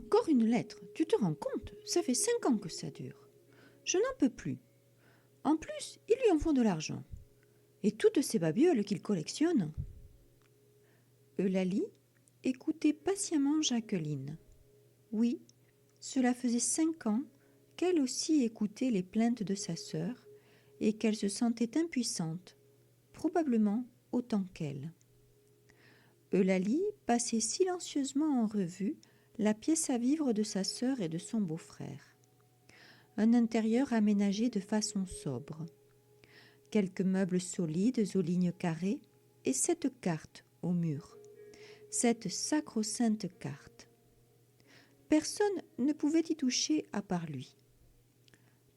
Encore une lettre, tu te rends compte? Ça fait 5 ans que ça dure. Je n'en peux plus. En plus, il lui en faut de l'argent. Et toutes ces babioles qu'il collectionne. Eulalie écoutait patiemment Jacqueline. Oui, cela faisait 5 ans qu'elle aussi écoutait les plaintes de sa sœur et qu'elle se sentait impuissante, probablement autant qu'elle. Eulalie passait silencieusement en revue la pièce à vivre de sa sœur et de son beau-frère. Un intérieur aménagé de façon sobre. Quelques meubles solides aux lignes carrées et cette carte au mur. Cette sacro-sainte carte. Personne ne pouvait y toucher à part lui.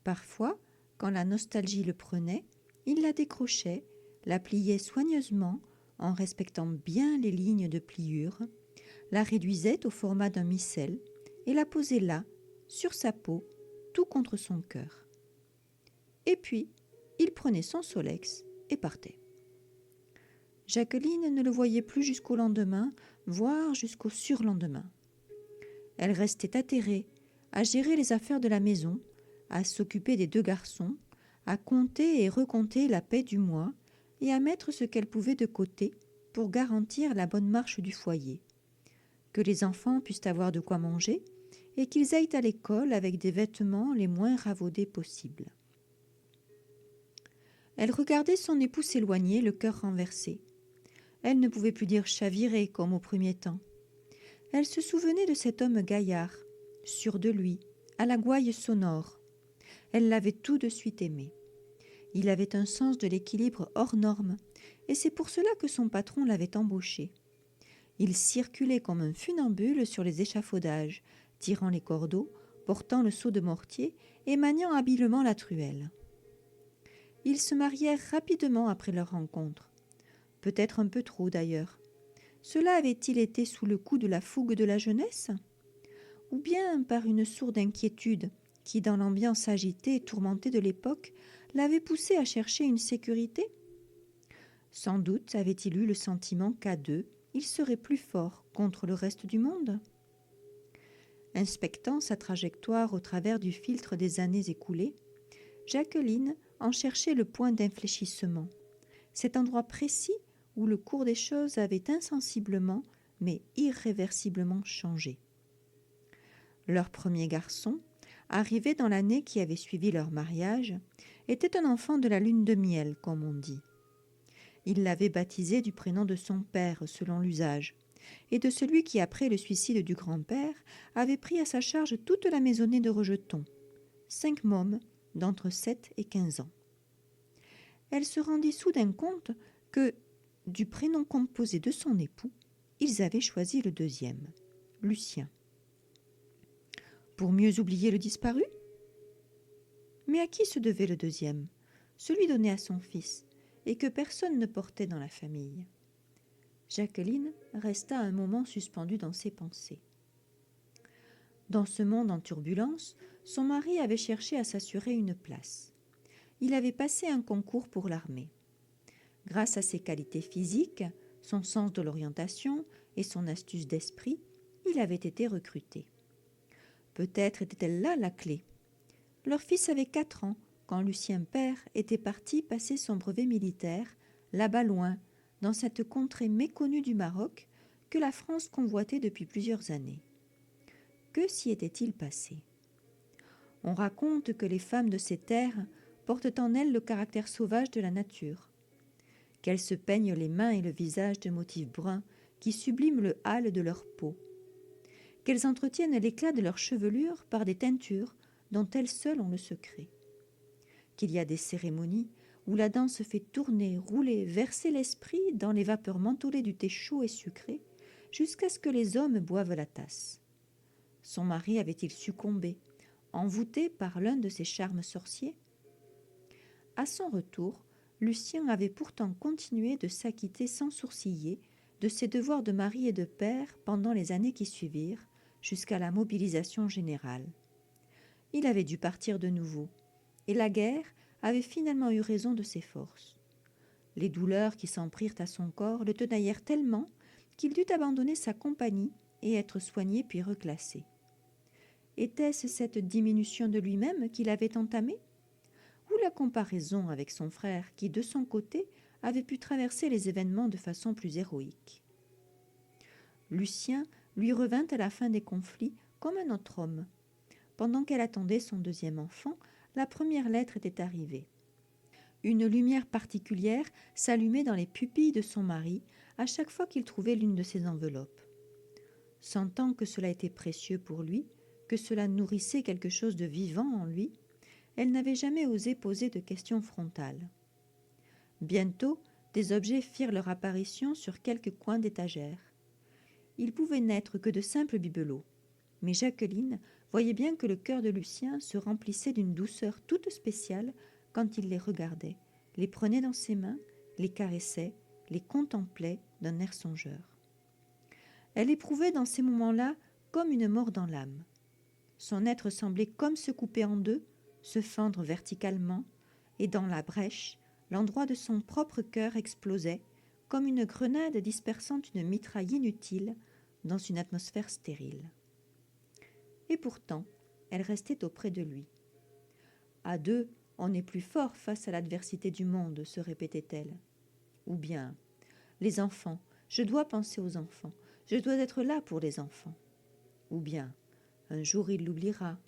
Parfois, quand la nostalgie le prenait, il la décrochait, la pliait soigneusement en respectant bien les lignes de pliure, la réduisait au format d'un missel et la posait là, sur sa peau, tout contre son cœur. Et puis, il prenait son Solex et partait. Jacqueline ne le voyait plus jusqu'au lendemain, voire jusqu'au surlendemain. Elle restait atterrée à gérer les affaires de la maison, à s'occuper des 2 garçons, à compter et recompter la paie du mois et à mettre ce qu'elle pouvait de côté pour garantir la bonne marche du foyer. Que les enfants puissent avoir de quoi manger et qu'ils aillent à l'école avec des vêtements les moins ravaudés possibles. Elle regardait son époux s'éloigner, le cœur renversé. Elle ne pouvait plus dire chavirer comme au premier temps. Elle se souvenait de cet homme gaillard, sûr de lui, à la gouaille sonore. Elle l'avait tout de suite aimé. Il avait un sens de l'équilibre hors norme, et c'est pour cela que son patron l'avait embauché. Il circulait comme un funambule sur les échafaudages, tirant les cordeaux, portant le seau de mortier et maniant habilement la truelle. Ils se marièrent rapidement après leur rencontre. Peut-être un peu trop d'ailleurs. Cela avait-il été sous le coup de la fougue de la jeunesse? Ou bien par une sourde inquiétude qui, dans l'ambiance agitée et tourmentée de l'époque, l'avait poussé à chercher une sécurité? Sans doute avait-il eu le sentiment qu'à 2, il serait plus fort contre le reste du monde. Inspectant sa trajectoire au travers du filtre des années écoulées, Jacqueline en cherchait le point d'infléchissement, cet endroit précis où le cours des choses avait insensiblement mais irréversiblement changé. Leur premier garçon, arrivé dans l'année qui avait suivi leur mariage, était un enfant de la lune de miel, comme on dit. Il l'avait baptisé du prénom de son père, selon l'usage, et de celui qui, après le suicide du grand-père, avait pris à sa charge toute la maisonnée de rejetons, 5 mômes d'entre 7 et 15 ans. Elle se rendit soudain compte que, du prénom composé de son époux, ils avaient choisi le deuxième, Lucien. Pour mieux oublier le disparu? Mais à qui se devait le deuxième, celui donné à son fils, et que personne ne portait dans la famille? Jacqueline resta un moment suspendue dans ses pensées. Dans ce monde en turbulence, son mari avait cherché à s'assurer une place. Il avait passé un concours pour l'armée. Grâce à ses qualités physiques, son sens de l'orientation et son astuce d'esprit, il avait été recruté. Peut-être était-elle là la clé. Leur fils avait 4 ans quand Lucien père était parti passer son brevet militaire, là-bas loin, dans cette contrée méconnue du Maroc que la France convoitait depuis plusieurs années. Que s'y était-il passé? On raconte que les femmes de ces terres portent en elles le caractère sauvage de la nature, qu'elles se peignent les mains et le visage de motifs bruns qui subliment le hâle de leur peau, qu'elles entretiennent l'éclat de leur chevelure par des teintures dont elles seules ont le secret, qu'il y a des cérémonies où la danse fait tourner, rouler, verser l'esprit dans les vapeurs mentholées du thé chaud et sucré, jusqu'à ce que les hommes boivent la tasse. Son mari avait-il succombé, envoûté par l'un de ses charmes sorciers? À son retour, Lucien avait pourtant continué de s'acquitter sans sourciller de ses devoirs de mari et de père pendant les années qui suivirent, jusqu'à la mobilisation générale. Il avait dû partir de nouveau, et la guerre avait finalement eu raison de ses forces. Les douleurs qui s'en prirent à son corps le tenaillèrent tellement qu'il dut abandonner sa compagnie et être soigné puis reclassé. Était-ce cette diminution de lui-même qu'il avait entamée? Ou la comparaison avec son frère qui, de son côté, avait pu traverser les événements de façon plus héroïque? Lucien lui revint à la fin des conflits comme un autre homme. Pendant qu'elle attendait son deuxième enfant, la première lettre était arrivée. Une lumière particulière s'allumait dans les pupilles de son mari à chaque fois qu'il trouvait l'une de ces enveloppes. Sentant que cela était précieux pour lui, que cela nourrissait quelque chose de vivant en lui, elle n'avait jamais osé poser de questions frontales. Bientôt, des objets firent leur apparition sur quelques coins d'étagère. Ils pouvaient n'être que de simples bibelots, mais Jacqueline voyait bien que le cœur de Lucien se remplissait d'une douceur toute spéciale quand il les regardait, les prenait dans ses mains, les caressait, les contemplait d'un air songeur. Elle éprouvait dans ces moments-là comme une mort dans l'âme. Son être semblait comme se couper en deux, se fendre verticalement, et dans la brèche, l'endroit de son propre cœur explosait, comme une grenade dispersant une mitraille inutile dans une atmosphère stérile. Et pourtant, elle restait auprès de lui. À deux, on est plus fort face à l'adversité du monde, se répétait-elle. Ou bien, les enfants, je dois penser aux enfants, je dois être là pour les enfants. Ou bien, un jour il l'oubliera,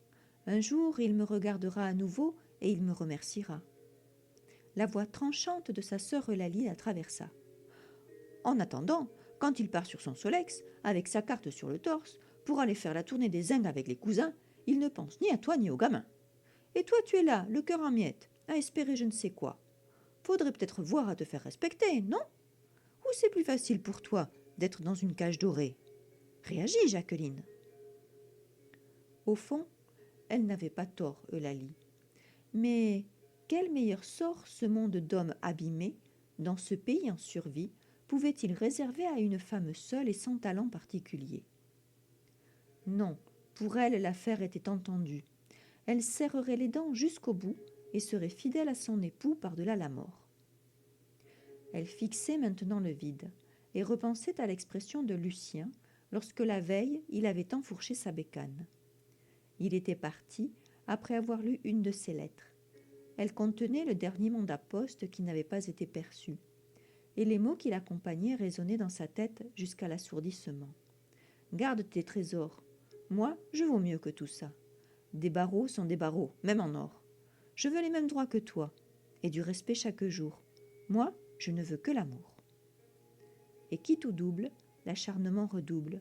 un jour il me regardera à nouveau et il me remerciera. La voix tranchante de sa sœur Eulalie la traversa. En attendant, quand il part sur son Solex, avec sa carte sur le torse, pour aller faire la tournée des zincs avec les cousins, il ne pense ni à toi ni aux gamins. Et toi tu es là, le cœur en miettes, à espérer je ne sais quoi. Faudrait peut-être voir à te faire respecter, non? Ou c'est plus facile pour toi d'être dans une cage dorée? Réagis, Jacqueline. Au fond, elle n'avait pas tort, Eulalie. Mais quel meilleur sort ce monde d'hommes abîmés, dans ce pays en survie, pouvait-il réserver à une femme seule et sans talent particulier? Non, pour elle l'affaire était entendue. Elle serrerait les dents jusqu'au bout et serait fidèle à son époux par-delà la mort. Elle fixait maintenant le vide et repensait à l'expression de Lucien lorsque la veille il avait enfourché sa bécane. Il était parti après avoir lu une de ses lettres. Elle contenait le dernier mandat poste qui n'avait pas été perçu, et les mots qui l'accompagnaient résonnaient dans sa tête jusqu'à l'assourdissement. « Garde tes trésors. Moi, je vaux mieux que tout ça. Des barreaux sont des barreaux, même en or. Je veux les mêmes droits que toi, et du respect chaque jour. Moi, je ne veux que l'amour. » Et qui tout double, l'acharnement redouble.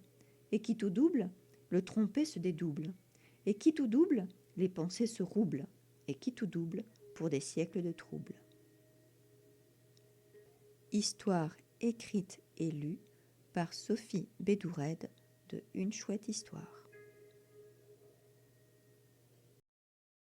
Et qui tout double, le trompé se dédouble. Et qui tout double, les pensées se roublent. Et qui tout double, pour des siècles de troubles. Histoire écrite et lue par Sophie Bédourède de Une chouette histoire.